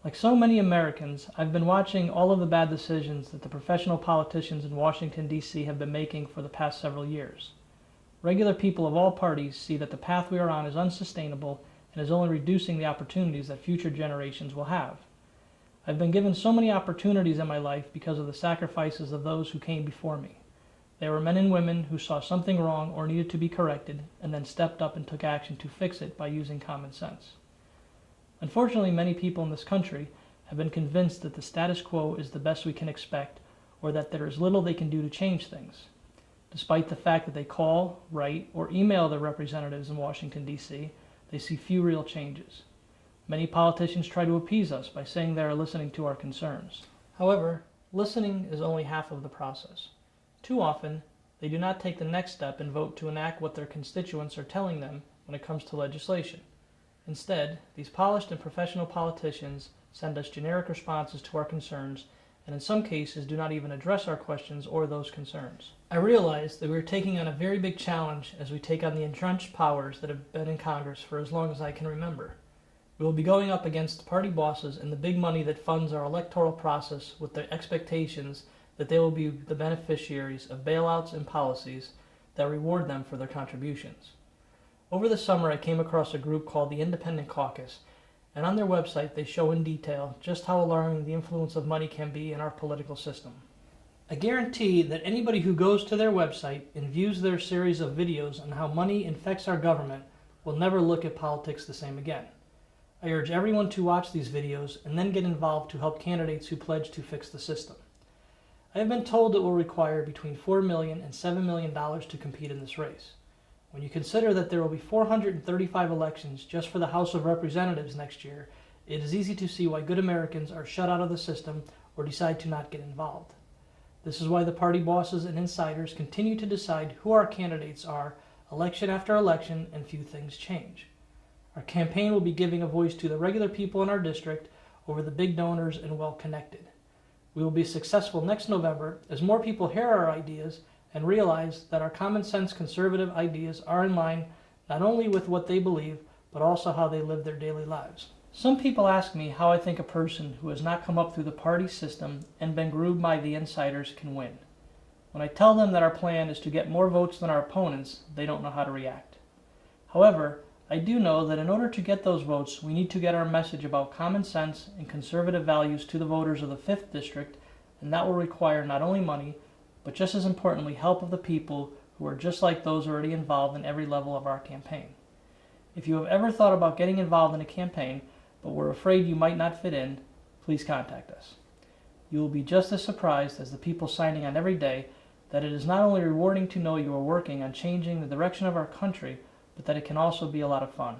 Like so many Americans, I've been watching all of the bad decisions that the professional politicians in Washington, D.C. have been making for the past several years. Regular people of all parties see that the path we are on is unsustainable and is only reducing the opportunities that future generations will have. I've been given so many opportunities in my life because of the sacrifices of those who came before me. They were men and women who saw something wrong or needed to be corrected and then stepped up and took action to fix it by using common sense. Unfortunately, many people in this country have been convinced that the status quo is the best we can expect, or that there is little they can do to change things. Despite the fact that they call, write, or email their representatives in Washington, D.C., they see few real changes. Many politicians try to appease us by saying they are listening to our concerns. However, listening is only half of the process. Too often, they do not take the next step and vote to enact what their constituents are telling them when it comes to legislation. Instead, these polished and professional politicians send us generic responses to our concerns, and in some cases do not even address our questions or those concerns. I realize that we are taking on a very big challenge as we take on the entrenched powers that have been in Congress for as long as I can remember. We will be going up against the party bosses and the big money that funds our electoral process with the expectations that they will be the beneficiaries of bailouts and policies that reward them for their contributions. Over the summer, I came across a group called the Independent Caucus, and on their website they show in detail just how alarming the influence of money can be in our political system. I guarantee that anybody who goes to their website and views their series of videos on how money infects our government will never look at politics the same again. I urge everyone to watch these videos and then get involved to help candidates who pledge to fix the system. I have been told it will require between $4 million and $7 million to compete in this race. When you consider that there will be 435 elections just for the House of Representatives next year, it is easy to see why good Americans are shut out of the system or decide to not get involved. This is why the party bosses and insiders continue to decide who our candidates are election after election, and few things change. Our campaign will be giving a voice to the regular people in our district over the big donors and well-connected. We will be successful next November as more people hear our ideas and realize that our common sense conservative ideas are in line not only with what they believe, but also how they live their daily lives. Some people ask me how I think a person who has not come up through the party system and been groomed by the insiders can win. When I tell them that our plan is to get more votes than our opponents, they don't know how to react. However, I do know that in order to get those votes, we need to get our message about common sense and conservative values to the voters of the 5th District, and that will require not only money, but just as importantly, help of the people who are just like those already involved in every level of our campaign. If you have ever thought about getting involved in a campaign, but were afraid you might not fit in, please contact us. You will be just as surprised as the people signing on every day that it is not only rewarding to know you are working on changing the direction of our country, but that it can also be a lot of fun.